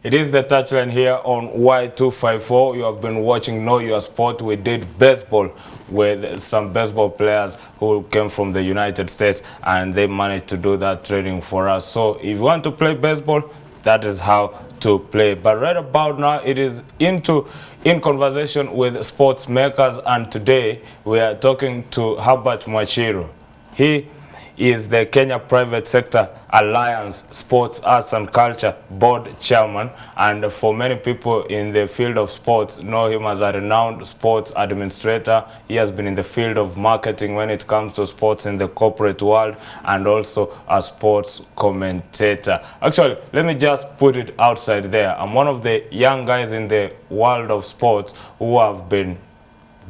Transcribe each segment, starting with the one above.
It is the touchline here on Y254. You have been watching Know Your Sport. We did baseball with some baseball players who came from the United States, and they managed to do that training for us. So if you want to play baseball, that is how to play. But right about now, it is in conversation with sports makers, and today we are talking to Herbert Mwachiro. He is the Kenya Private Sector Alliance Sports, Arts and Culture Board Chairman, and for many people in the field of sports know him as a renowned sports administrator. He has been in the field of marketing when it comes to sports in the corporate world, and also a sports commentator. Actually, let me just put it outside there. I'm one of the young guys in the world of sports who have been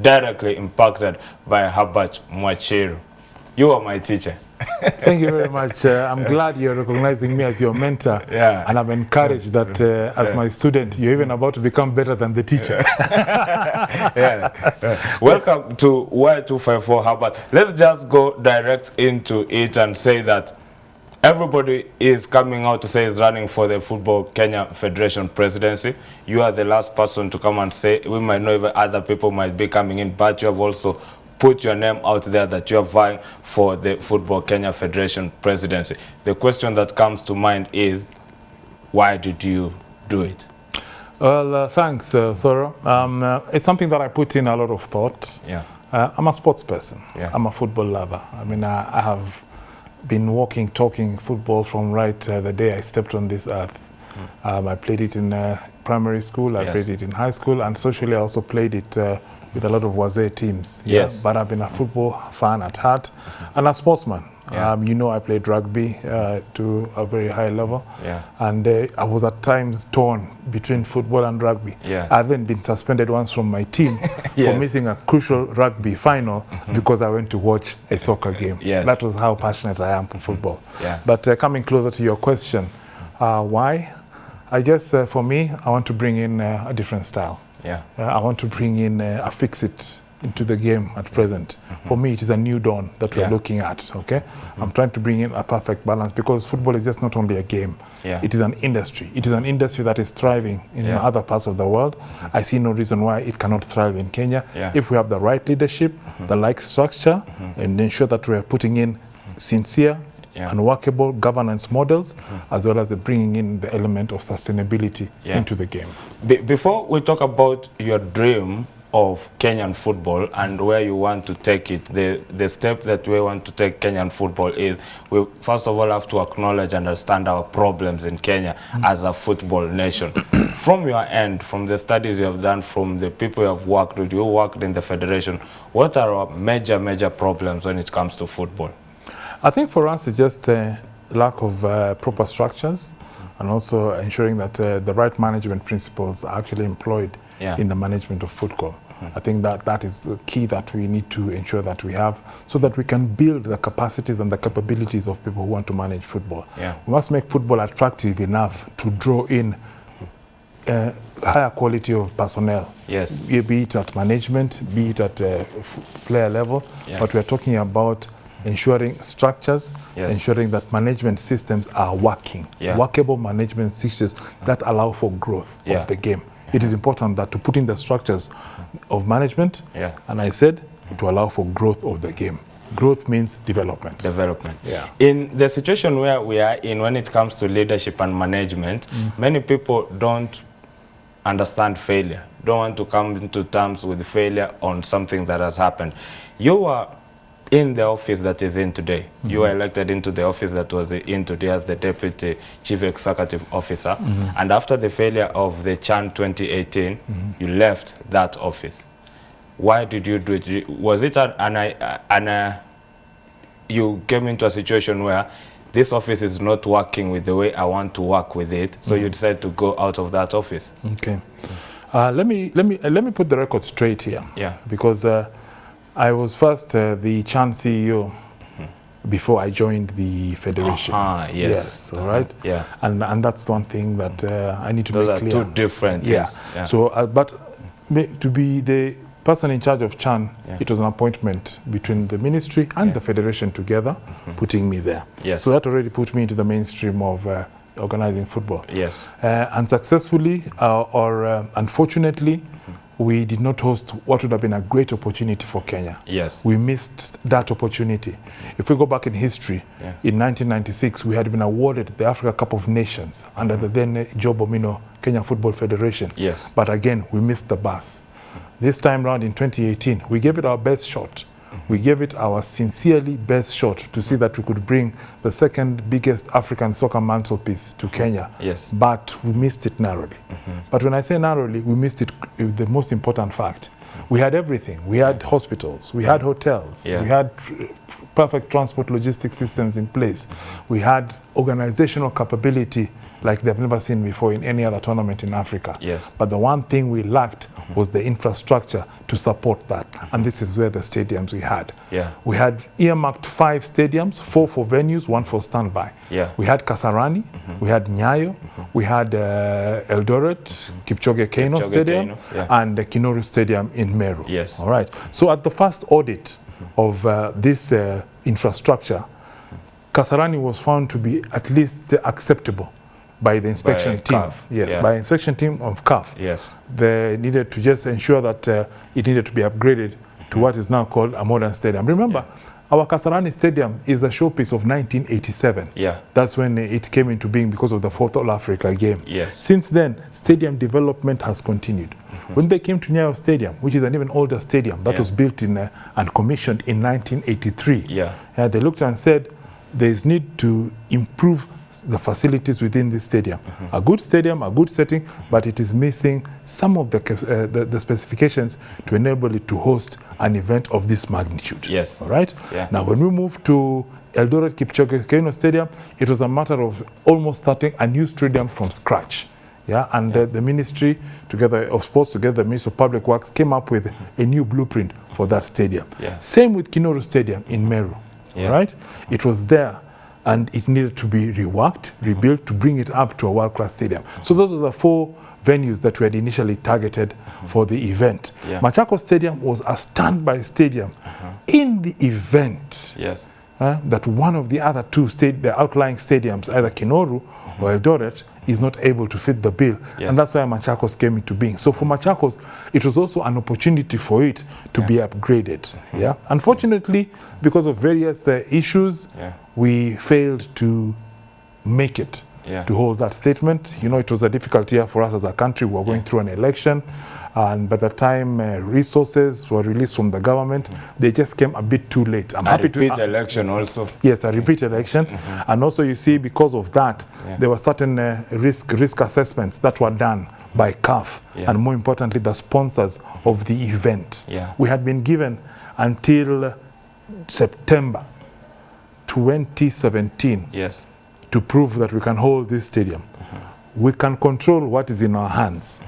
directly impacted by Herbert Mwachiro. You are my teacher. Thank you very much. I'm glad you're recognizing me as your mentor, and I'm encouraged that as my student, you're even about to become better than the teacher. Welcome to Y254, Herbert. Let's just go direct into it and say that everybody is coming out to say is running for the Football Kenya Federation presidency. You are the last person to come and say. We might know even other people might be coming in, but you have also put your name out there that you are vying for the Football Kenya Federation presidency. The question that comes to mind is, why did you do it? Well, thanks, Soro. It's something that I put in a lot of thought. I'm a sports person. I'm a football lover. I mean, I have been walking, talking football from the day I stepped on this earth. I played it in primary school, I played it in high school, and socially I also played it with a lot of Wazee teams. But I've been a football fan at heart and a sportsman. You know, I played rugby to a very high level, and I was at times torn between football and rugby. I haven't been suspended once from my team for missing a crucial rugby final because I went to watch a soccer game. That was how passionate I am for football. But coming closer to your question, why? I guess for me, I want to bring in a different style. I want to bring in a fix-it into the game at present. For me, it is a new dawn that we're looking at, okay? I'm trying to bring in a perfect balance, because football is just not only a game. It is an industry. It is an industry that is thriving in other parts of the world. I see no reason why it cannot thrive in Kenya if we have the right leadership, the right structure, and ensure that we are putting in sincere and workable governance models, as well as bringing in the element of sustainability into the game. Before we talk about your dream of Kenyan football and where you want to take it, the step that we want to take Kenyan football is, we first of all have to acknowledge and understand our problems in Kenya as a football nation. From your end, from the studies you have done, from the people you have worked with, you worked in the federation, what are our major problems when it comes to football? I think for us it's just a lack of proper structures, and also ensuring that the right management principles are actually employed in the management of football. I think that is the key that we need to ensure that we have, so that we can build the capacities and the capabilities of people who want to manage football. We must make football attractive enough to draw in higher quality of personnel. Be it at management, be it at player level, but we are talking about ensuring structures, ensuring that management systems are working, workable management systems that allow for growth of the game. It is important that to put in the structures of management, and I said, to allow for growth of the game. Growth means development. In the situation where we are in when it comes to leadership and management, many people don't understand failure, don't want to come into terms with failure on something that has happened. You are in the office that is in today. You were elected into the office that was in today as the Deputy Chief Executive Officer. And after the failure of the Chan 2018, you left that office. Why did you do it? Was it you came into a situation where this office is not working with the way I want to work with it, so you decided to go out of that office? Okay. Let me put the record straight here. Because I was first the Chan CEO before I joined the federation. And that's one thing that I need to make clear. Those are two different things. So, but to be the person in charge of Chan, it was an appointment between the ministry and the federation together, putting me there. So that already put me into the mainstream of organizing football. Yes. Unsuccessfully or unfortunately, we did not host what would have been a great opportunity for Kenya. Yes. We missed that opportunity. If we go back in history, in 1996, we had been awarded the Africa Cup of Nations under the then Joe Bomino Kenya Football Federation. Yes. But again, we missed the bus. This time around in 2018, we gave it our best shot. We gave it our sincerely best shot to see that we could bring the second biggest African soccer mantelpiece to Kenya. Yes. But we missed it narrowly. But when I say narrowly, we missed it with the most important fact. We had everything. We had hospitals, we had hotels, we had perfect transport logistics systems in place. We had organizational capability like they've never seen before in any other tournament in Africa. Yes. But the one thing we lacked was the infrastructure to support that. And this is where the stadiums we had. We had earmarked 5 stadiums, 4 for venues, 1 for standby. We had Kasarani, we had Nyayo, we had Eldoret, Kipchoge Keino Stadium, and the Kinoru Stadium in Meru. Yes. All right. So at the first audit of this infrastructure, Kasarani was found to be at least acceptable by the inspection team. CAF. Yes, by inspection team of CAF. Yes. They needed to just ensure that it needed to be upgraded to what is now called a modern stadium. Remember, our Kasarani Stadium is a showpiece of 1987. That's when it came into being because of the 4th All Africa game. Since then, stadium development has continued. When they came to Nyayo Stadium, which is an even older stadium, that was built in and commissioned in 1983, they looked and said, there is need to improve the facilities within this stadium. A good stadium, a good setting, but it is missing some of the specifications to enable it to host an event of this magnitude. Yes. All right? Now, when we moved to Eldoret Kipchoge Keino Stadium, it was a matter of almost starting a new stadium from scratch. And the Ministry of Sports, together the Ministry of Public Works, came up with a new blueprint for that stadium. Same with Kinoru Stadium in Meru. Right? It was there, and it needed to be reworked, rebuilt to bring it up to a world-class stadium. So those are the 4 venues that we had initially targeted for the event. Machakos Stadium was a standby stadium in the event that one of the other 2 the outlying stadiums, either Kinoru or Eldoret, is not able to fit the bill. And that's why Machakos came into being. So for Machakos, it was also an opportunity for it to be upgraded. Unfortunately, because of various issues, we failed to make it to hold that statement. You know, it was a difficult year for us as a country. We were going through an election. And by the time resources were released from the government, they just came a bit too late. I'm happy to repeat election also. Yes, a repeat election. And also, you see, because of that, there were certain risk assessments that were done by CAF, and more importantly, the sponsors of the event. We had been given until September 2017 to prove that we can hold this stadium. We can control what is in our hands,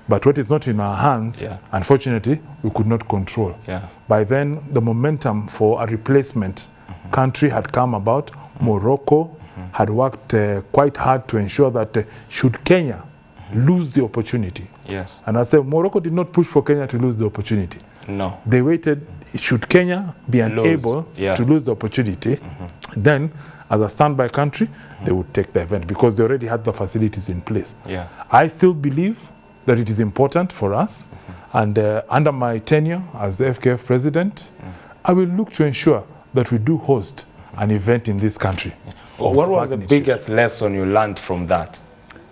but what is not in our hands, unfortunately, we could not control. By then, the momentum for a replacement country had come about. Morocco had worked quite hard to ensure that should Kenya lose the opportunity. And I said, Morocco did not push for Kenya to lose the opportunity. No. They waited, should Kenya be unable to lose the opportunity, then as a standby country, they would take the event because they already had the facilities in place. I still believe that it is important for us, and under my tenure as the FKF president, I will look to ensure that we do host an event in this country. What was the biggest lesson you learned from that?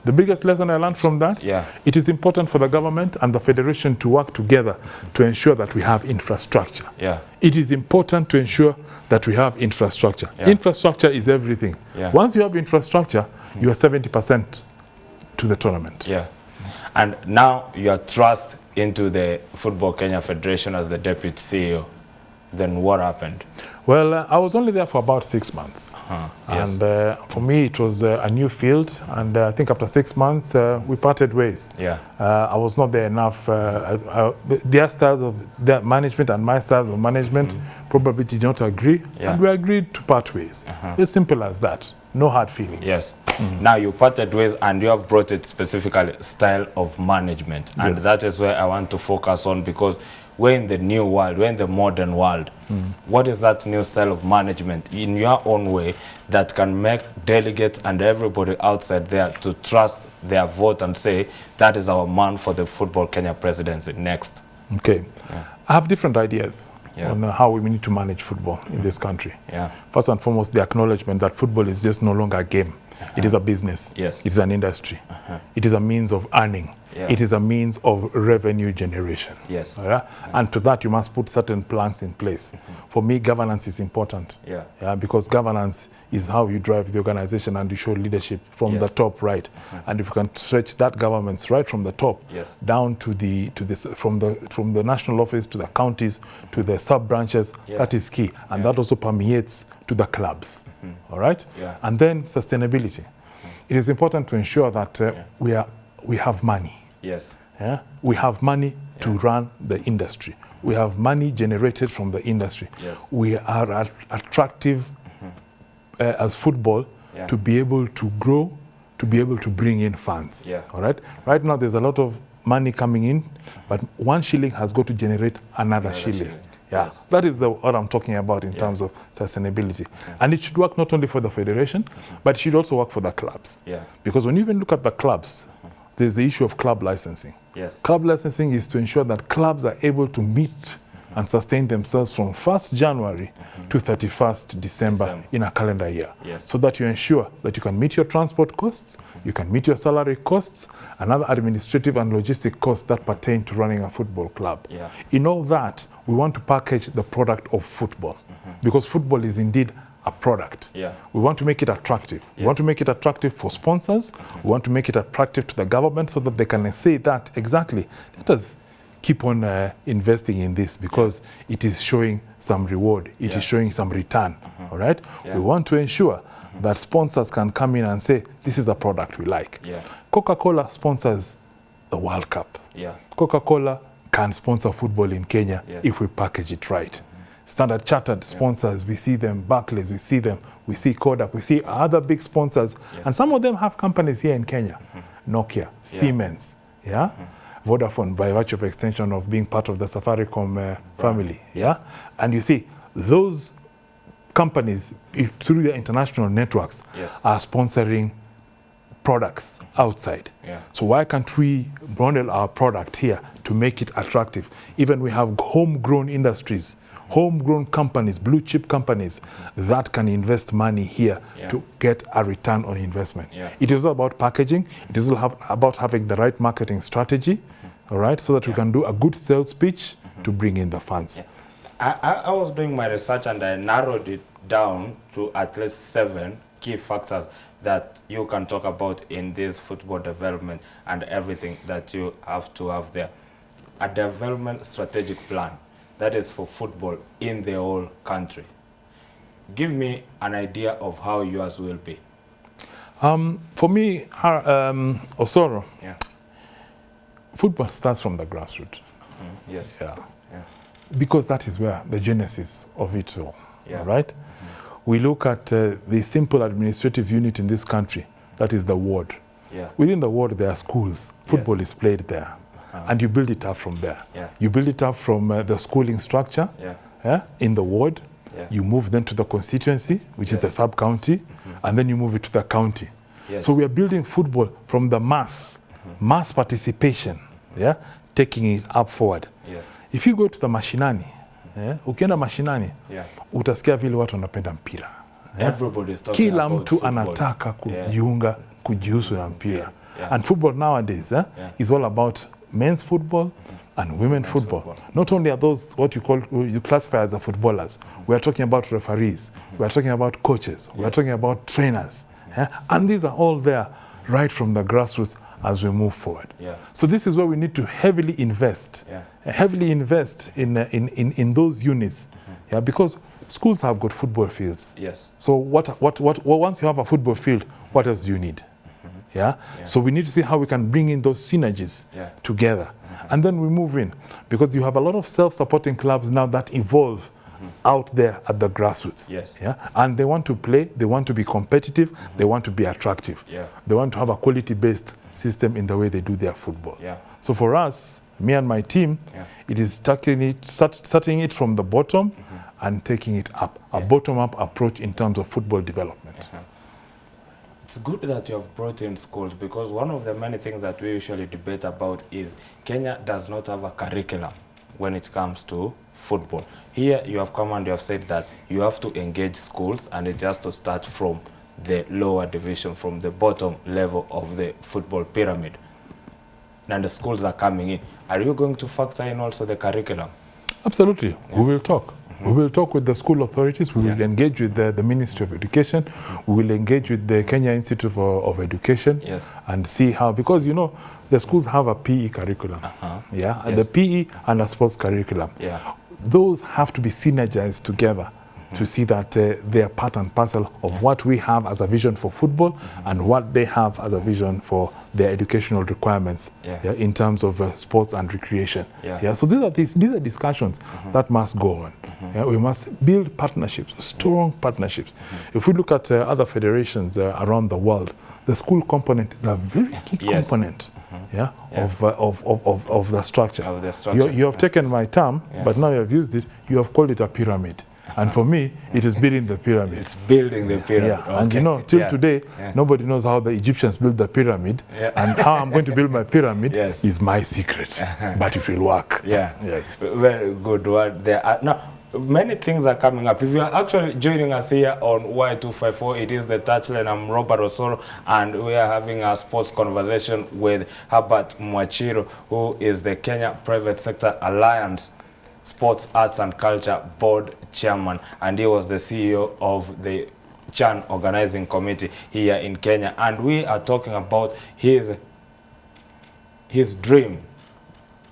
The biggest lesson I learned from that? It is important for the government and the federation to work together to ensure that we have infrastructure. It is important to ensure that we have infrastructure. Infrastructure is everything. Once you have infrastructure, you are 70% to the tournament. And now you are thrust into the Football Kenya Federation as the deputy CEO. Then what happened? Well, I was only there for about 6 months. And for me, it was a new field. And I think after 6 months, we parted ways. I was not there enough. Their styles of their management and my styles of management probably did not agree. And we agreed to part ways. As simple as that. No hard feelings. Now you parted ways and you have brought it specifically style of management. And that is where I want to focus on, because we're in the new world, we're in the modern world. What is that new style of management in your own way that can make delegates and everybody outside there to trust their vote and say, that is our man for the Football Kenya presidency next? Okay. I have different ideas on how we need to manage football in this country. First and foremost, the acknowledgement that football is just no longer a game. It is a business. It is an industry. It is a means of earning. It is a means of revenue generation. And to that, you must put certain plans in place. For me, governance is important. Because governance is how you drive the organization and you show leadership from the top right. And if you can stretch that governance right from the top down to from the national office to the counties to the sub branches, that is key. And that also permeates to the clubs. All right? And then sustainability. It is important to ensure that we have money. We have money to run the industry. We have money generated from the industry. We are attractive as football to be able to grow, to be able to bring in funds. All right? Right now there's a lot of money coming in, but 1 shilling has got to generate another shilling. That is what I'm talking about in terms of sustainability. And it should work not only for the federation, but it should also work for the clubs. Because when you even look at the clubs, there's the issue of club licensing. Club licensing is to ensure that clubs are able to meet and sustain themselves from 1st January to 31st December in a calendar year. So that you ensure that you can meet your transport costs, you can meet your salary costs, and other administrative and logistic costs that pertain to running a football club. In all that, we want to package the product of football, because football is indeed a product. We want to make it attractive. We want to make it attractive for sponsors. We want to make it attractive to the government so that they can say that exactly, let us keep on investing in this because it is showing some reward. It is showing some return. All right? We want to ensure that sponsors can come in and say, this is a product we like. Coca-Cola sponsors the World Cup. Coca-Cola can sponsor football in Kenya if we package it right. Standard Chartered sponsors, we see them, Barclays, we see them, we see Kodak, we see other big sponsors, and some of them have companies here in Kenya. Nokia, Siemens, Vodafone, by virtue of extension of being part of the Safaricom family. And you see, those companies, through their international networks, are sponsoring products outside. So why can't we bundle our product here to make it attractive? Even we have homegrown industries, homegrown companies, blue chip companies that can invest money here to get a return on investment. It is all about packaging. It is all about having the right marketing strategy, all right, so that we can do a good sales pitch to bring in the funds. I was doing my research and I narrowed it down to at least 7 key factors that you can talk about in this football development and everything that you have to have there. A development strategic plan that is for football in the whole country. Give me an idea of how yours will be. For me, Osoro, football starts from the grassroots. Because that is where the genesis of it all, right? We look at the simple administrative unit in this country, that is the ward. Within the ward, there are schools. Football is played there. And you build it up from there. You build it up from the schooling structure in the ward. You move then to the constituency, which is the sub-county, and then you move it to the county. So we are building football from the mass participation, taking it up forward. If you go to the mashinani, ukienda mashinani, utasikia vile watu wanapenda mpira. Kila mtu anataka kujihusu na mpira. And football nowadays is all about men's football and women's football. Not only are those what you classify as the footballers, we are talking about referees, we are talking about coaches, we are talking about trainers. And these are all there right from the grassroots as we move forward. So this is where we need to heavily invest in those units, because schools have got football fields. So once you have a football field, what else do you need? So we need to see how we can bring in those synergies together. And then we move in, because you have a lot of self-supporting clubs now that evolve out there at the grassroots. And they want to play, they want to be competitive, they want to be attractive. They want to have a quality-based system in the way they do their football. So for us, Me and my team, it is starting it from the bottom and taking it up. A bottom-up approach in terms of football development. It's good that you have brought in schools, because one of the many things that we usually debate about is Kenya does not have a curriculum when it comes to football. Here you have come and you have said that you have to engage schools, and it has to start from the lower division, from the bottom level of the football pyramid. And the schools are coming in. Are you going to factor in also the curriculum? Absolutely. We will talk. We will talk with the school authorities. We will engage with the Ministry of Education. We will engage with the Kenya Institute of Education and see how, because you know, the schools have a PE curriculum, the PE and a sports curriculum. Those have to be synergized together to see that they are part and parcel of what we have as a vision for football and what they have as a vision for their educational requirements in terms of sports and recreation. So these are discussions that must go on. We must build partnerships, strong partnerships. If we look at other federations around the world, the school component is a very key component of the structure. You have taken my term, but now you have used it, you have called it a pyramid. And for me, it is building the pyramid. It's building the pyramid. And you know, till today, nobody knows how the Egyptians built the pyramid. And how I'm going to build my pyramid is my secret. But it will work. Very good word there. Now, many things are coming up. If you are actually joining us here on Y254, it is the Touchline. I'm Robert Osoro, and we are having a sports conversation with Herbert Mwachiro, who is the Kenya Private Sector Alliance Sports, Arts and Culture Board Chairman, and he was the CEO of the CHAN Organizing Committee here in Kenya. And we are talking about his dream.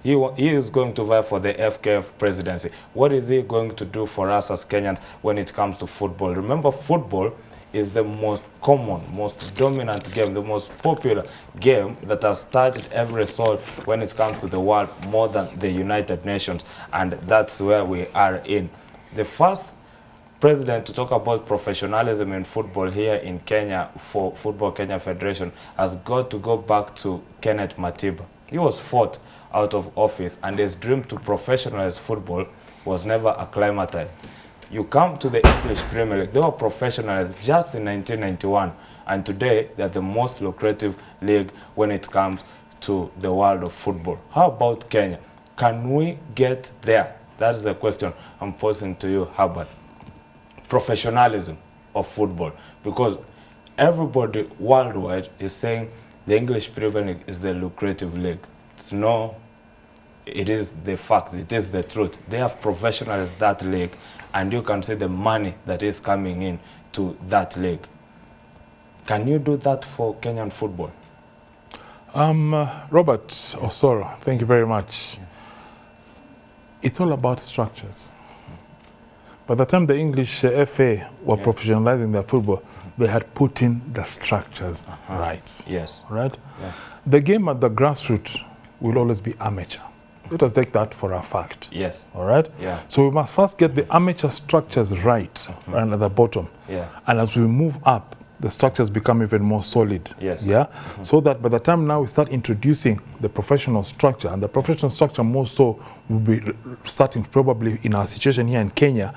He is going to vie for the FKF presidency. What is he going to do for us as Kenyans when it comes to football? Remember, football is the most common, most dominant game, the most popular game that has touched every soul when it comes to the world, more than the United Nations. And that's where we are in. The first president to talk about professionalism in football here in Kenya for Football Kenya Federation has got to go back to Kenneth Matiba. He was fought out of office, and his dream to professionalize football was never acclimatized. You come to the English Premier League, they were professionalized just in 1991, and today they're the most lucrative league when it comes to the world of football. How about Kenya? Can we get there? That's the question I'm posing to you, Herbert. Professionalism of football, because everybody worldwide is saying the English Premier League is the lucrative league. It is the fact, it is the truth. They have professionalized that league, and you can see the money that is coming in to that league. Can you do that for Kenyan football? Robert Osoro, thank you very much. It's all about structures. By the time the English FA were professionalizing their football, they had put in the structures right. Right? The game at the grassroots will always be amateur. Let us take that for a fact. All right? So we must first get the amateur structures right, right at the bottom. And as we move up, the structures become even more solid. So that by the time now we start introducing the professional structure, and the professional structure more so will be starting probably in our situation here in Kenya,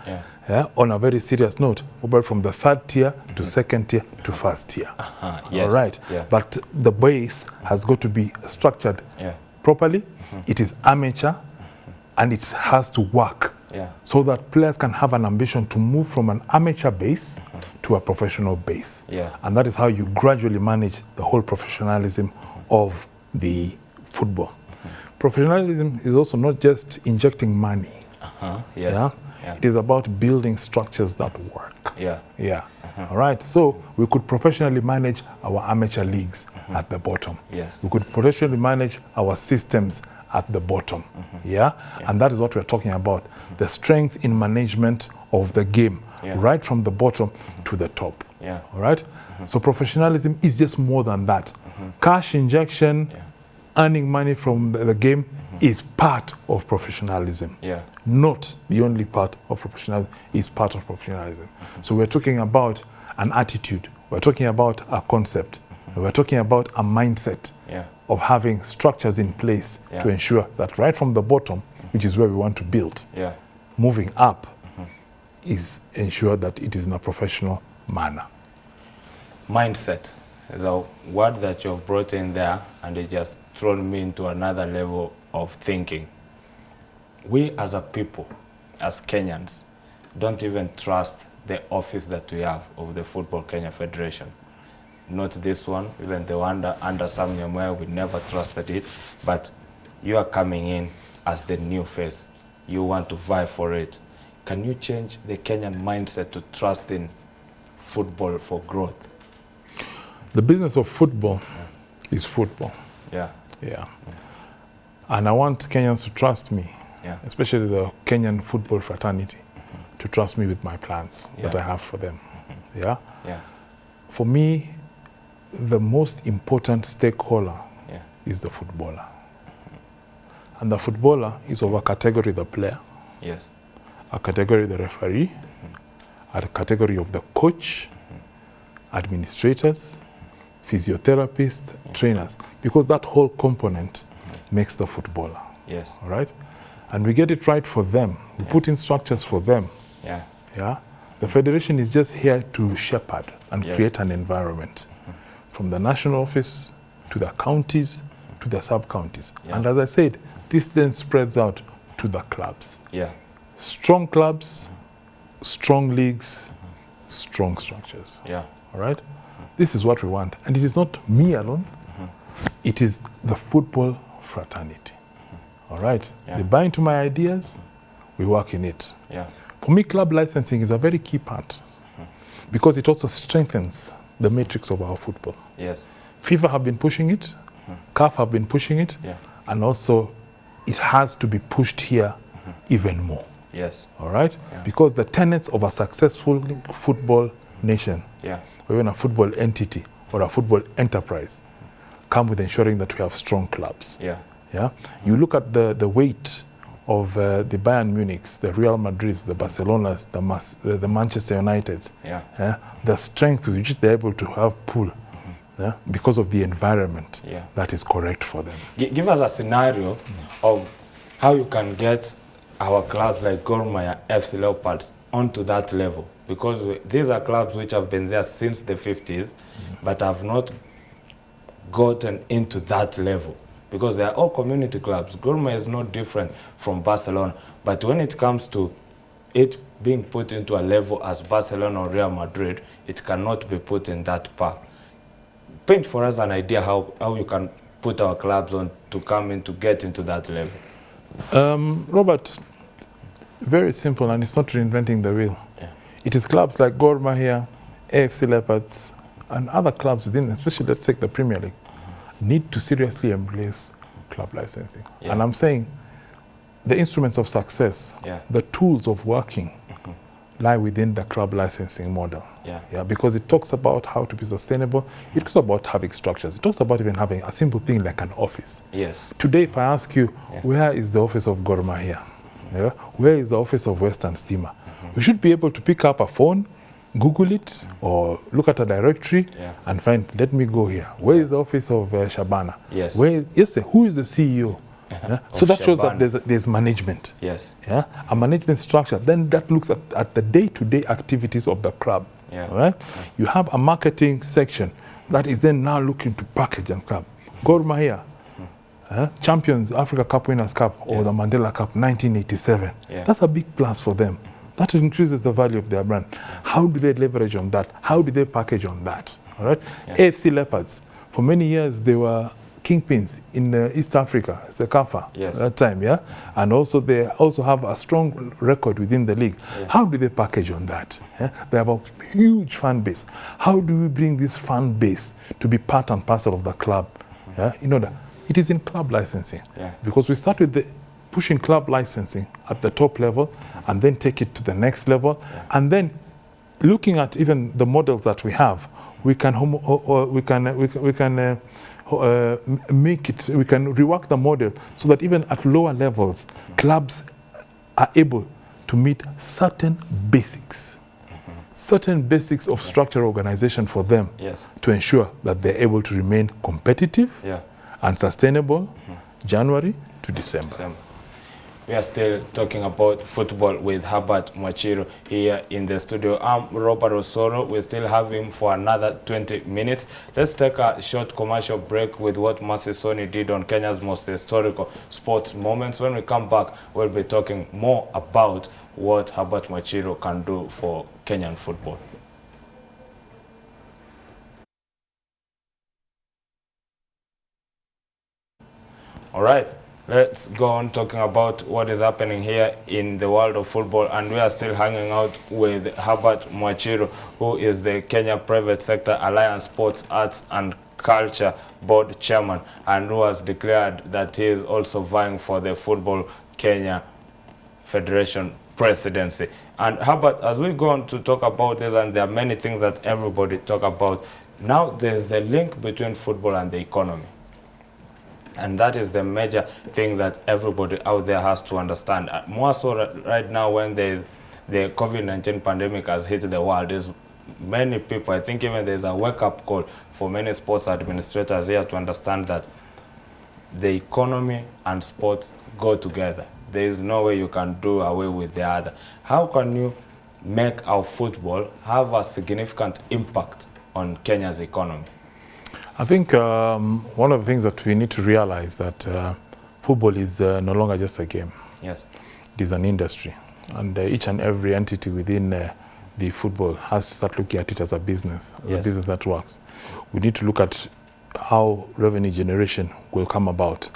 on a very serious note, about from the third tier to second tier to first tier. All right? But the base has got to be structured properly. It is amateur, and it has to work so that players can have an ambition to move from an amateur base to a professional base. And that is how you gradually manage the whole professionalism of the football. Professionalism is also not just injecting money. It is about building structures that work. All right, so we could professionally manage our amateur leagues at the bottom. We could professionally manage our systems at the bottom. And that is what we're talking about, the strength in management of the game, right from the bottom to the top. All right, so professionalism is just more than that. Cash injection, earning money from the game is part of professionalism. Not the only part of professionalism, is part of professionalism. So we're talking about an attitude, we're talking about a concept, we're talking about a mindset of having structures in place to ensure that right from the bottom, which is where we want to build, moving up is ensure that it is in a professional manner. Mindset is a word that you've brought in there, and it just thrown me into another level of thinking. We as a people, as Kenyans, don't even trust the office that we have of the Football Kenya Federation. Not this one, even the one under Sam Nyamweru, we never trusted it, but you are coming in as the new face. You want to vie for it. Can you change the Kenyan mindset to trust in football for growth? The business of football is football. Yeah. And I want Kenyans to trust me, especially the Kenyan football fraternity, to trust me with my plans that I have for them. For me, the most important stakeholder is the footballer. And the footballer is of a category the player, a category the referee, a category of the coach, administrators, physiotherapists, trainers, because that whole component makes the footballer. All right? And we get it right for them. We put in structures for them. The federation is just here to shepherd and create an environment, from the national office to the counties to the sub-counties. And as I said, this then spreads out to the clubs. Strong clubs, strong leagues, strong structures. All right? This is what we want. And it is not me alone. It is the football fraternity. All right? They buy into my ideas, we work in it. For me, club licensing is a very key part because it also strengthens the matrix of our football. FIFA have been pushing it, CAF have been pushing it, and also it has to be pushed here even more. All right? Because the tenets of a successful football nation, or even a football entity or a football enterprise, come with ensuring that we have strong clubs. You look at the weight of the Bayern Munichs, the Real Madrids, the Barcelonas, the Manchester Uniteds, the strength with which they're able to have pull because of the environment that is correct for them. Give us a scenario of how you can get our clubs like Gor Mahia, FC Leopards onto that level, because these are clubs which have been there since the 50s, but have not gotten into that level, because they are all community clubs. Gor Mahia is not different from Barcelona, but when it comes to it being put into a level as Barcelona or Real Madrid, it cannot be put in that par. Paint for us an idea how you can put our clubs on to come in to get into that level. Robert, very simple, and it's not reinventing the wheel. It is clubs like Gor Mahia, AFC Leopards, and other clubs within, especially let's take the Premier League, need to seriously embrace club licensing. And I'm saying the instruments of success, the tools of working, lie within the club licensing model. Because it talks about how to be sustainable. It talks about having structures. It talks about even having a simple thing like an office. Today, if I ask you, where is the office of Gor Mahia? Where is the office of Western Steamer? We should be able to pick up a phone, Google it, or look at a directory and find, let me go here. Where is the office of Shabana? Who is the CEO? So that shows that there's management. A management structure. Then that looks at the day-to-day activities of the club. Right? You have a marketing section that is then now looking to package and club. Gor Mahia, Champions Africa Cup Winners' Cup or the Mandela Cup 1987. That's a big plus for them. That increases the value of their brand. How do they leverage on that? How do they package on that? All right? AFC Leopards, for many years they were kingpins in East Africa, Sekafa, that time, and also they also have a strong record within the league. How do they package on that? They have a huge fan base. How do we bring this fan base to be part and parcel of the club? In order, it is in club licensing, because we start with pushing club licensing at the top level and then take it to the next level, and then looking at even the models that we have, we can make it, we can rework the model so that even at lower levels, clubs are able to meet certain basics of structural organization for them to ensure that they're able to remain competitive and sustainable January to December. We are still talking about football with Herbert Mwachiro here in the studio. I'm Robert Osoro. We still have him for another 20 minutes. Let's take a short commercial break with what Mercy Soni did on Kenya's most historical sports moments. When we come back, we'll be talking more about what Herbert Mwachiro can do for Kenyan football. All right. Let's go on talking about what is happening here in the world of football, and we are still hanging out with Herbert Mwachiro, who is the Kenya Private Sector Alliance Sports, Arts and Culture Board Chairman, and who has declared that he is also vying for the Football Kenya Federation presidency. And Herbert, as we go on to talk about this, and there are many things that everybody talk about, now there's the link between football and the economy. And that is the major thing that everybody out there has to understand. More so right now when the COVID-19 pandemic has hit the world, is many people, I think even there's a wake-up call for many sports administrators here to understand that the economy and sports go together. There is no way you can do away with the other. How can you make our football have a significant impact on Kenya's economy? I think one of the things that we need to realize that football is no longer just a game. Yes. It is an industry. And each and every entity within the football has to start looking at it as a business, a business that works. We need to look at how revenue generation will come about.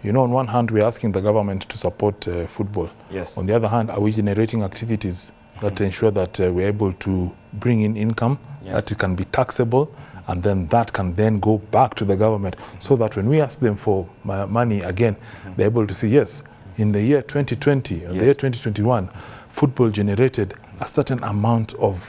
You know, on one hand, we're asking the government to support football. Yes. On the other hand, are we generating activities that ensure that we're able to bring in income, that it can be taxable, and then that can then go back to the government, so that when we ask them for money again, they're able to say, yes, in the year 2020 or the year 2021, football generated a certain amount of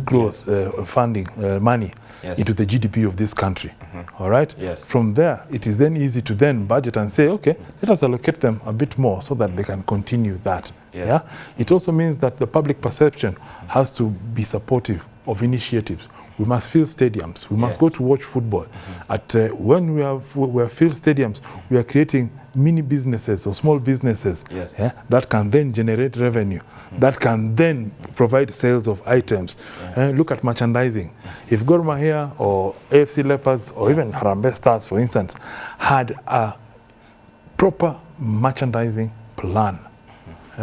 growth, funding, money into the GDP of this country. All right? Yes. From there, it is then easy to then budget and say, okay, let us allocate them a bit more so that they can continue that. Yes. Yeah? It also means that the public perception has to be supportive of initiatives. We must fill stadiums. We must go to watch football. When we have filled stadiums, we are creating mini businesses or small businesses that can then generate revenue, that can then provide sales of items. Look at merchandising. If Gor Mahia or AFC Leopards or even Harambee Stars, for instance, had a proper merchandising plan,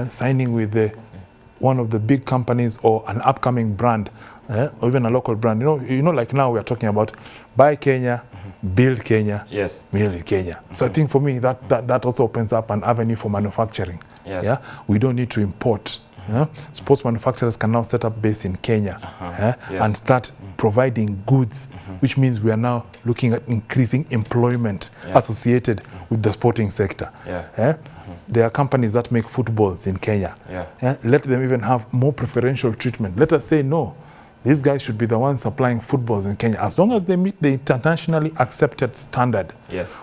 signing with one of the big companies or an upcoming brand, or even a local brand. You know, like now we are talking about buy Kenya, build Kenya, build Kenya. So I think for me that also opens up an avenue for manufacturing. Yeah, we don't need to import. Sports manufacturers can now set up base in Kenya and start providing goods, which means we are now looking at increasing employment associated with the sporting sector. There are companies that make footballs in Kenya. Let them even have more preferential treatment. Let us say, no, these guys should be the ones supplying footballs in Kenya. As long as they meet the internationally accepted standard,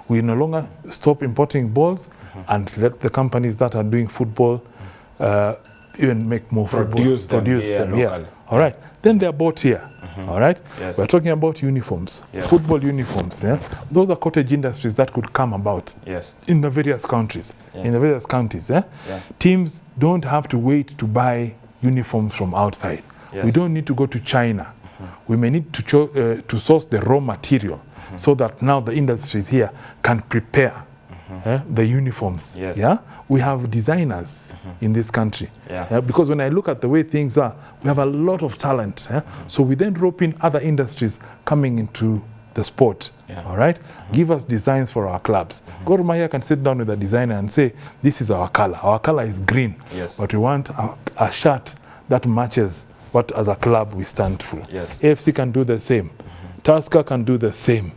we no longer stop importing balls and let the companies that are doing football even make more football. Produce them here. All right. Then they are bought here. All right. We're talking about uniforms, football uniforms. Those are cottage industries that could come about in the various countries, in the various counties. Teams don't have to wait to buy uniforms from outside. We don't need to go to China. We may need to source the raw material so that now the industries here can prepare the uniforms. We have designers in this country. Because when I look at the way things are, we have a lot of talent. So we then rope in other industries coming into the sport. All right? Give us designs for our clubs. Gor Mahia can sit down with a designer and say, this is our color. Our color is green. But we want a shirt that matches what as a club we stand for. AFC can do the same. Tusker can do the same.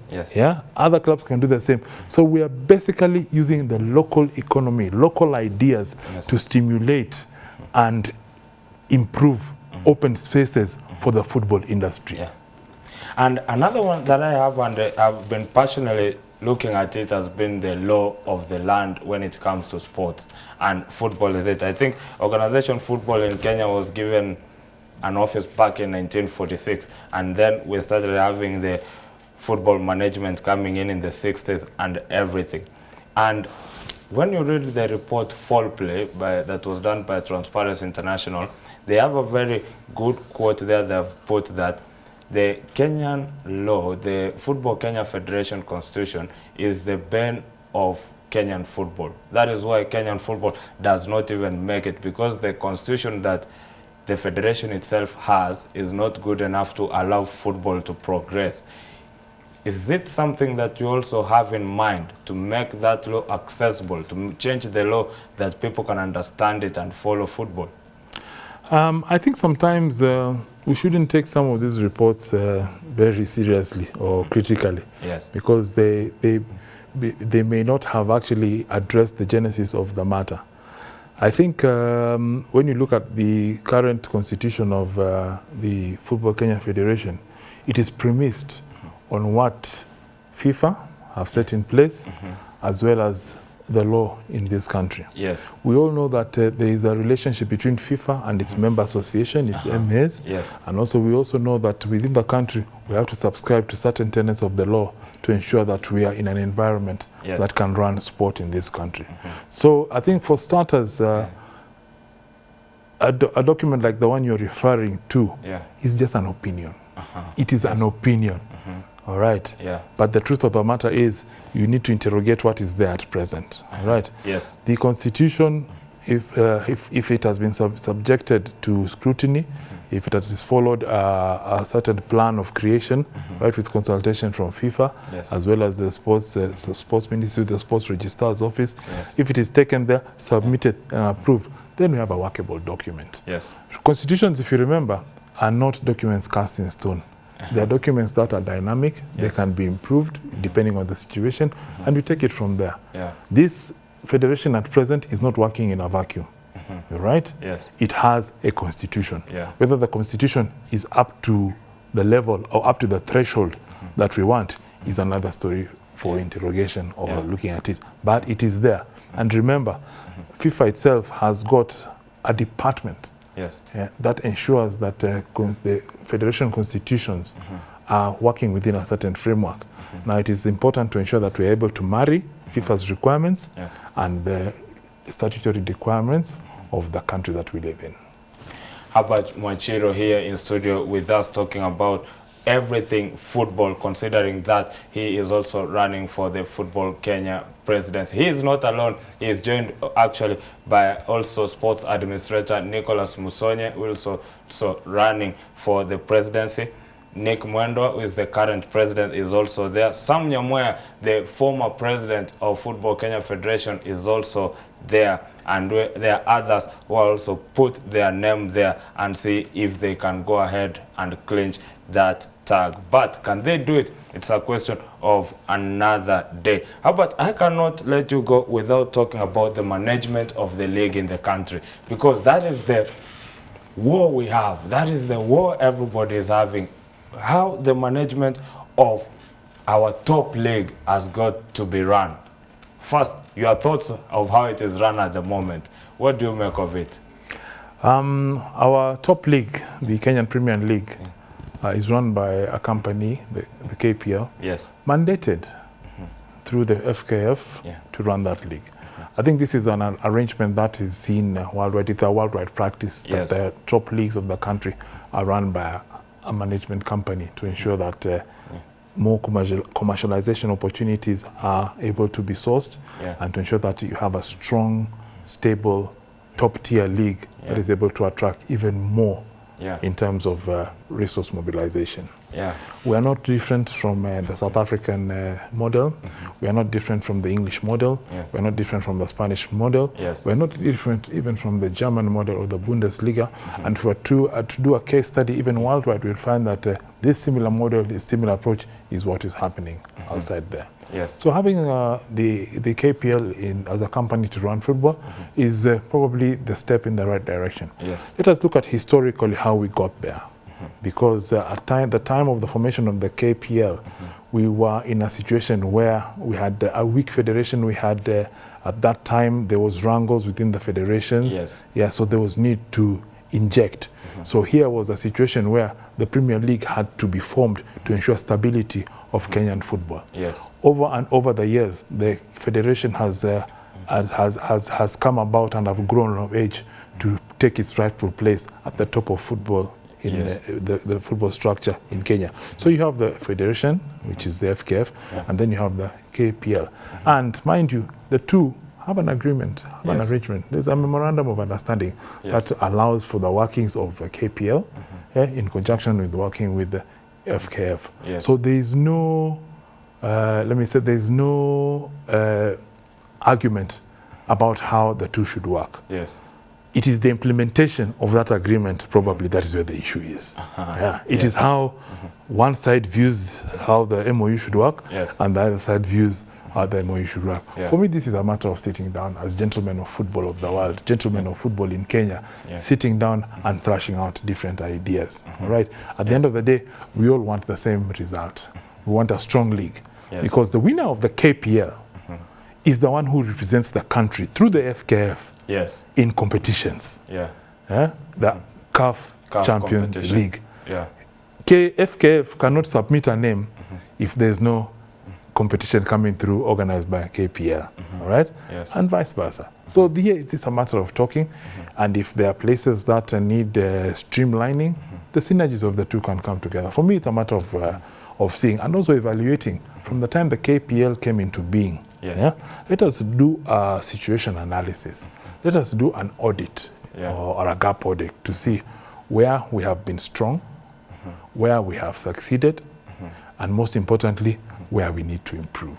Other clubs can do the same. So we are basically using the local economy, local ideas to stimulate and improve open spaces for the football industry. And another one that I have, and I've been passionately looking at it, has been the law of the land when it comes to sports, and football is it. I think organization football in Kenya was given an office back in 1946, and then we started having the football management coming in the 60s and everything. And when you read the report Fall Play that was done by Transparency International, they have a very good quote there. They've put that the Kenyan law, the Football Kenya Federation Constitution, is the bane of Kenyan football. That is why Kenyan football does not even make it, because the constitution that the federation itself has is not good enough to allow football to progress. Is it something that you also have in mind to make that law accessible, to change the law that people can understand it and follow football? I think sometimes we shouldn't take some of these reports very seriously or critically. Yes. Because they may not have actually addressed the genesis of the matter. I think when you look at the current constitution of the Football Kenya Federation, it is premised on what FIFA have set in place, as well as the law in this country. Yes. We all know that there is a relationship between FIFA and its member association, its MAs. Yes. And also we also know that within the country, we have to subscribe to certain tenets of the law to ensure that we are in an environment that can run sport in this country. So I think for starters, a document like the one you're referring to is just an opinion. It is an opinion. All right. Yeah. But the truth of the matter is, you need to interrogate what is there at present. All right. Yes. The Constitution, if it has been subjected to scrutiny, if it has followed a certain plan of creation, right, with consultation from FIFA, as well as the sports ministry, the sports registrar's office, if it is taken there, submitted and approved, then we have a workable document. Yes. Constitutions, if you remember, are not documents cast in stone. They are documents that are dynamic. They can be improved depending on the situation, and we take it from there. This federation at present is not working in a vacuum. Right? Yes. It has a constitution. Whether the constitution is up to the level or up to the threshold that we want is another story for interrogation or looking at it. But it is there. And remember, FIFA itself has got a department that ensures that the federation constitutions are working within a certain framework. Now, it is important to ensure that we are able to marry FIFA's requirements and the statutory requirements of the country that we live in. Herbert Mwachiro here in studio with us, talking about everything football, considering that he is also running for the Football Kenya presidency. He is not alone. He is joined actually by also sports administrator Nicholas Musonye, who is also running for the presidency. Nick Mwendo, who is the current president, is also there. Sam Nyamweya, the former president of Football Kenya Federation, is also there. And there are others who also put their name there and see if they can go ahead and clinch that tag. But can they do it? It's a question of another day. But I cannot let you go without talking about the management of the league in the country, because that is the war we have. That is the war everybody is having. How the management of our top league has got to be run. First, your thoughts of how it is run at the moment. What do you make of it? Our top league, the Kenyan Premier League, is run by a company, the KPL, mandated through the FKF to run that league. I think this is an arrangement that is seen worldwide. It's a worldwide practice that the top leagues of the country are run by a management company to ensure that more commercialization opportunities are able to be sourced and to ensure that you have a strong, stable, top-tier league that is able to attract even more in terms of resource mobilization. We are not different from the South African model. We are not different from the English model. We are not different from the Spanish model. We are not different even from the German model or the Bundesliga. And for to do a case study even worldwide, we'll find that this similar model, this similar approach is what is happening outside there. So having the KPL as a company to run football is probably the step in the right direction. Let us look at historically how we got there. Because at the time of the formation of the KPL, we were in a situation where we had a weak federation. We had, at that time, there was wrangles within the federations. So there was need to inject. So here was a situation where the Premier League had to be formed to ensure stability of Kenyan football. Yes. Over and over the years, the federation has come about and have grown of age to take its rightful place at the top of football in the football structure in Kenya. So you have the federation, which is the FKF, and then you have the KPL. And mind you, the two have an agreement, an arrangement. There's a memorandum of understanding that allows for the workings of KPL in conjunction with working with the FKF. So there is no, let me say, there is no argument about how the two should work. It is the implementation of that agreement probably that is where the issue is. It is how one side views how the MOU should work and the other side views how the MOU should work. For me, this is a matter of sitting down as gentlemen of football of the world, gentlemen of football in Kenya, sitting down and thrashing out different ideas. All right. At the end of the day, we all want the same result. We want a strong league because the winner of the KPL is the one who represents the country through the FKF in competitions. The CAF Champions League. FKF cannot submit a name if there's no competition coming through organized by KPL, all right? And vice versa. So here it is a matter of talking, and if there are places that need streamlining, the synergies of the two can come together. For me, it's a matter of seeing and also evaluating from the time the KPL came into being. Let us do a situation analysis. Let us do an audit or a gap audit to see where we have been strong, where we have succeeded, and most importantly, where we need to improve.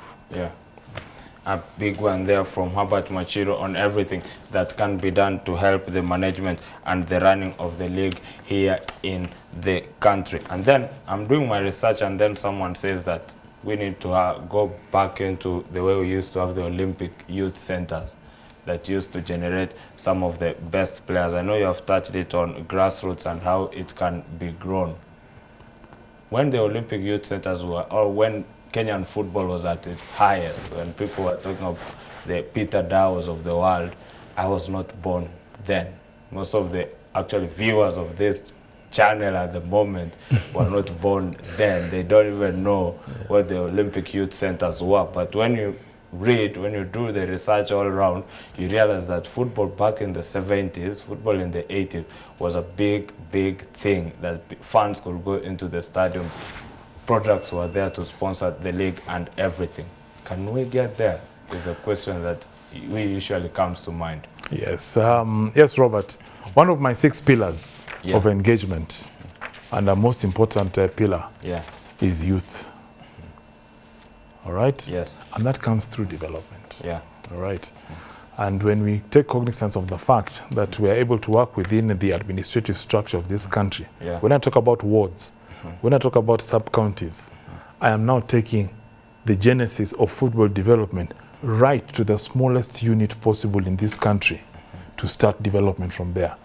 A big one there from Herbert Mwachiro on everything that can be done to help the management and the running of the league here in the country. And then I'm doing my research, and then someone says that we need to go back into the way we used to have the Olympic youth centers that used to generate some of the best players. I know you have touched it on grassroots and how it can be grown. When the Olympic youth centers were, or when Kenyan football was at its highest, when people were talking of the Peter Dowers of the world, I was not born then. Most of the actual viewers of this channel at the moment were not born then. They don't even know what the Olympic youth centers were. But when you read, when you do the research all around, you realize that football back in the 70s, football in the 80s was a big, big thing, that fans could go into the stadium. Products were there to sponsor the league and everything. Can we get there? Is a question that usually comes to mind. Yes, yes, Robert. One of my 6 pillars of engagement, and the most important pillar, is youth. All right? And that comes through development. All right? And when we take cognizance of the fact that we are able to work within the administrative structure of this country, when I talk about wards, when I talk about sub-counties, I am now taking the genesis of football development right to the smallest unit possible in this country to start development from there.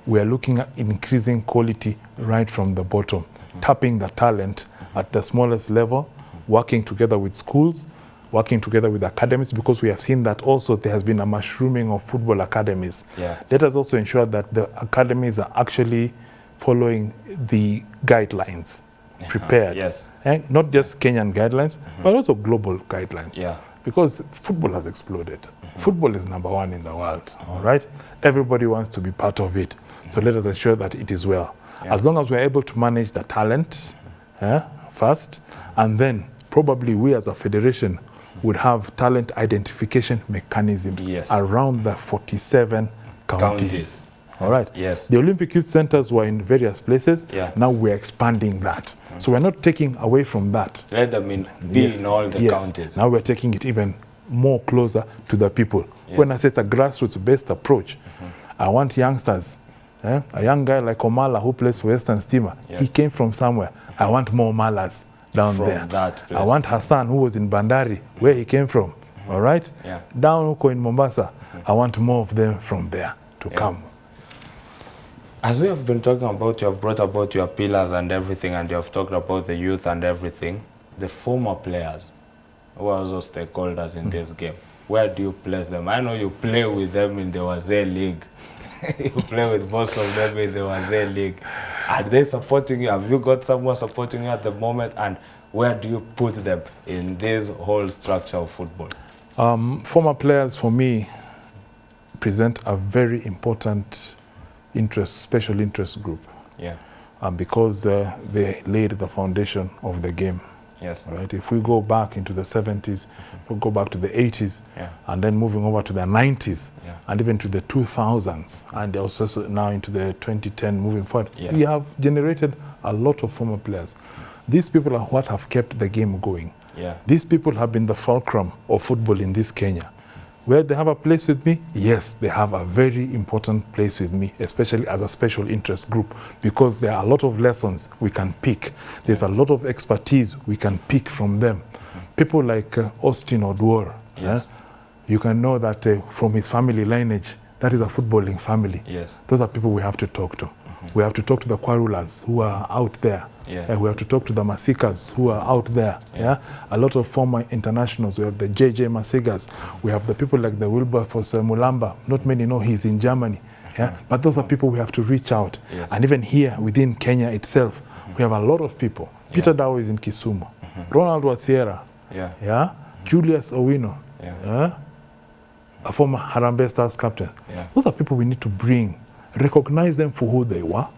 We are looking at increasing quality right from the bottom, tapping the talent at the smallest level, working together with schools, working together with academies, because we have seen that also there has been a mushrooming of football academies. Let us also ensure that the academies are actually following the guidelines prepared. Not just Kenyan guidelines, but also global guidelines. Because football has exploded. Football is #1 in the world, all right? Everybody wants to be part of it. So let us ensure that it is well. As long as we're able to manage the talent first, and then probably we as a federation would have talent identification mechanisms around the 47 counties. All right. The Olympic Youth Centers were in various places. Now we're expanding that. So we're not taking away from that. Let them be in all the counties. Now we're taking it even more closer to the people. When I say it's a grassroots-based approach, I want youngsters. A young guy like Omala who plays for Western Steamer, he came from somewhere. I want more Malas down there. I want Hassan who was in Bandari, where he came from. All right? Down in Mombasa, I want more of them from there to come. As we have been talking about, you have brought about your pillars and everything, and you have talked about the youth and everything. The former players, who are also stakeholders in this game, where do you place them? I know you play with them in the Wazee League. You play with most of them in the Wazee League. Are they supporting you? Have you got someone supporting you at the moment? And where do you put them in this whole structure of football? Former players, for me, present a very important special interest group. Yeah. Because they laid the foundation of the game. Yes. Right. If we go back into the 70s, we go back to the 80s, and then moving over to the 90s, and even to the 2000s, and also now into the 2010 moving forward, we have generated a lot of former players. These people are what have kept the game going. These people have been the fulcrum of football in this Kenya. Where they have a place with me? Yes, they have a very important place with me, especially as a special interest group, because there are a lot of lessons we can pick. There's a lot of expertise we can pick from them. People like Austin Odwor, you can know that from his family lineage, that is a footballing family. Those are people we have to talk to. We have to talk to the Kwarulas who are out there. We have to talk to the Masikas who are out there. A lot of former internationals. We have the JJ Masigas. We have the people like the Wilberforce Mulamba. Not many know he's in Germany. But those are people we have to reach out. And even here within Kenya itself, we have a lot of people. Peter Dawo is in Kisumu. Ronald Wasiera. Julius Owino. A former Harambee Stars captain. Those are people we need to bring. Recognize them for who they were.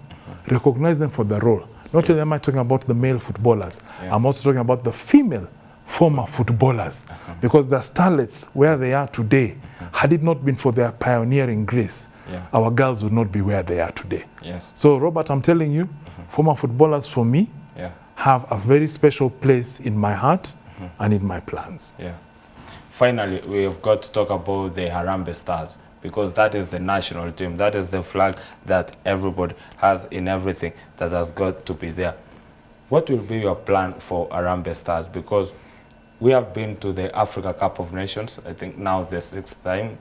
Recognize them for the role. Not only am I talking about the male footballers, I'm also talking about the female former footballers. Because the starlets, where they are today, had it not been for their pioneering grace, our girls would not be where they are today. So, Robert, I'm telling you, former footballers for me have a very special place in my heart and in my plans. Finally, we have got to talk about the Harambee Stars, because that is the national team. That is the flag that everybody has in everything that has got to be there. What will be your plan for Harambee Stars? Because we have been to the Africa Cup of Nations, I think now the 6th time.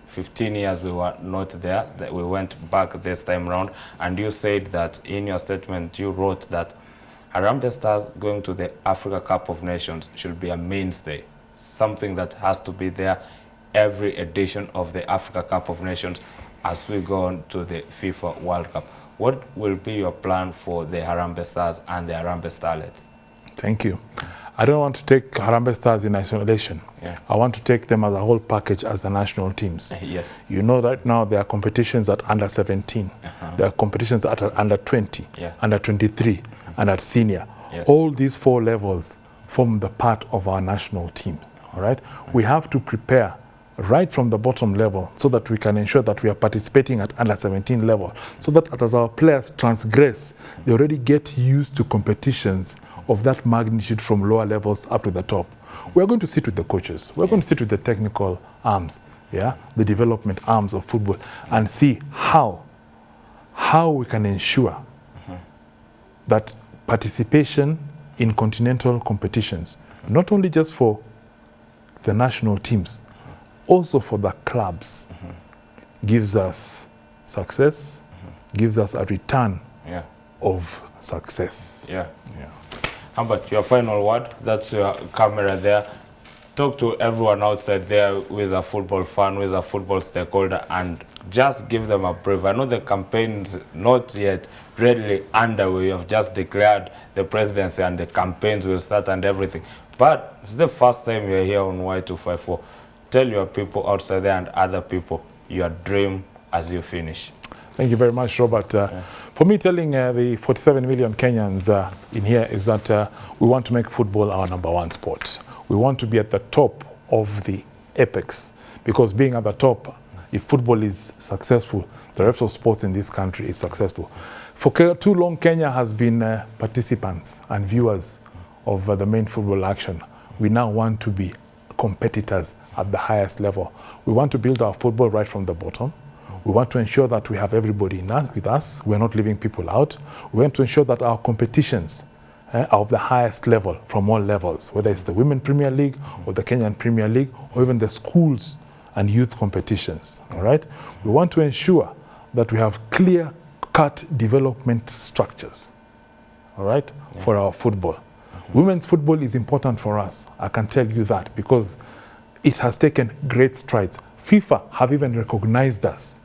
15 years we were not there. We went back this time round. And you said that in your statement, you wrote that Harambee Stars going to the Africa Cup of Nations should be a mainstay, something that has to be there every edition of the Africa Cup of Nations as we go on to the FIFA World Cup. What will be your plan for the Harambee Stars and the Harambee Starlets? Thank you. I don't want to take Harambee Stars in isolation. I want to take them as a whole package as the national teams. You know, right now there are competitions at under 17. There are competitions at under 20, under 23, and at senior. All these 4 levels form the part of our national team. All right? We have to prepare right from the bottom level so that we can ensure that we are participating at under 17 level, so that as our players transgress, they already get used to competitions of that magnitude from lower levels up to the top. We're going to sit with the coaches. We're going to sit with the technical arms, the development arms of football, and see how we can ensure that participation in continental competitions, not only just for the national teams, also for the clubs, gives us success, gives us a return of success. How about your final word? That's your camera there. Talk to everyone outside there who is a football fan, who is a football stakeholder, and just give them a brief. I know the campaign's not yet readily underway. You have just declared the presidency and the campaigns will start and everything. But it's the first time you're here on Y254. Tell your people outside there and other people your dream as you finish. Thank you very much, Robert. For me, telling the 47 million Kenyans in here is that we want to make football our #1 sport. We want to be at the top of the apex, because being at the top, if football is successful, the rest of sports in this country is successful. For too long, Kenya has been participants and viewers of the main football action. We now want to be competitors at the highest level. We want to build our football right from the bottom. We want to ensure that we have everybody with us. We're not leaving people out. We want to ensure that our competitions are of the highest level from all levels, whether it's the Women Premier League or the Kenyan Premier League or even the schools and youth competitions. All right? We want to ensure that we have clear-cut development structures, all right, for our football. Women's football is important for us. I can tell you that, because it has taken great strides. FIFA have even recognized us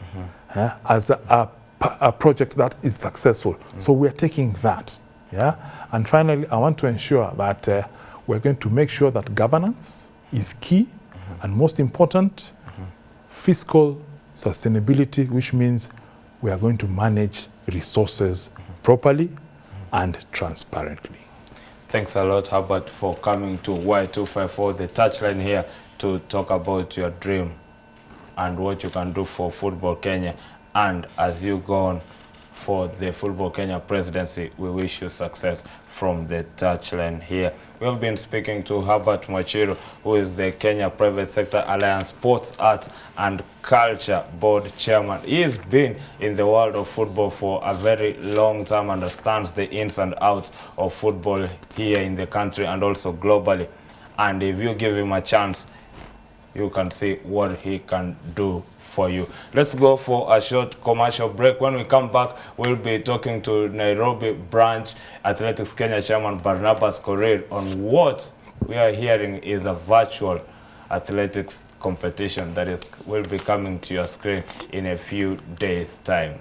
as a project that is successful. So we're taking that. Yeah? And finally, I want to ensure that we're going to make sure that governance is key, and most important, fiscal sustainability, which means we are going to manage resources properly and transparently. Thanks a lot, Herbert, for coming to Y254, the touchline here, to talk about your dream and what you can do for Football Kenya. And as you go on for the Football Kenya presidency, we wish you success from the touchline here. We have been speaking to Herbert Mwachiro, who is the Kenya Private Sector Alliance Sports, Arts and Culture Board Chairman. He has been in the world of football for a very long time, understands the ins and outs of football here in the country and also globally. And if you give him a chance, you can see what he can do for you. Let's go for a short commercial break. When we come back, we'll be talking to Nairobi Branch Athletics Kenya Chairman Barnabas Korir on what we are hearing is a virtual athletics competition that will be coming to your screen in a few days' time.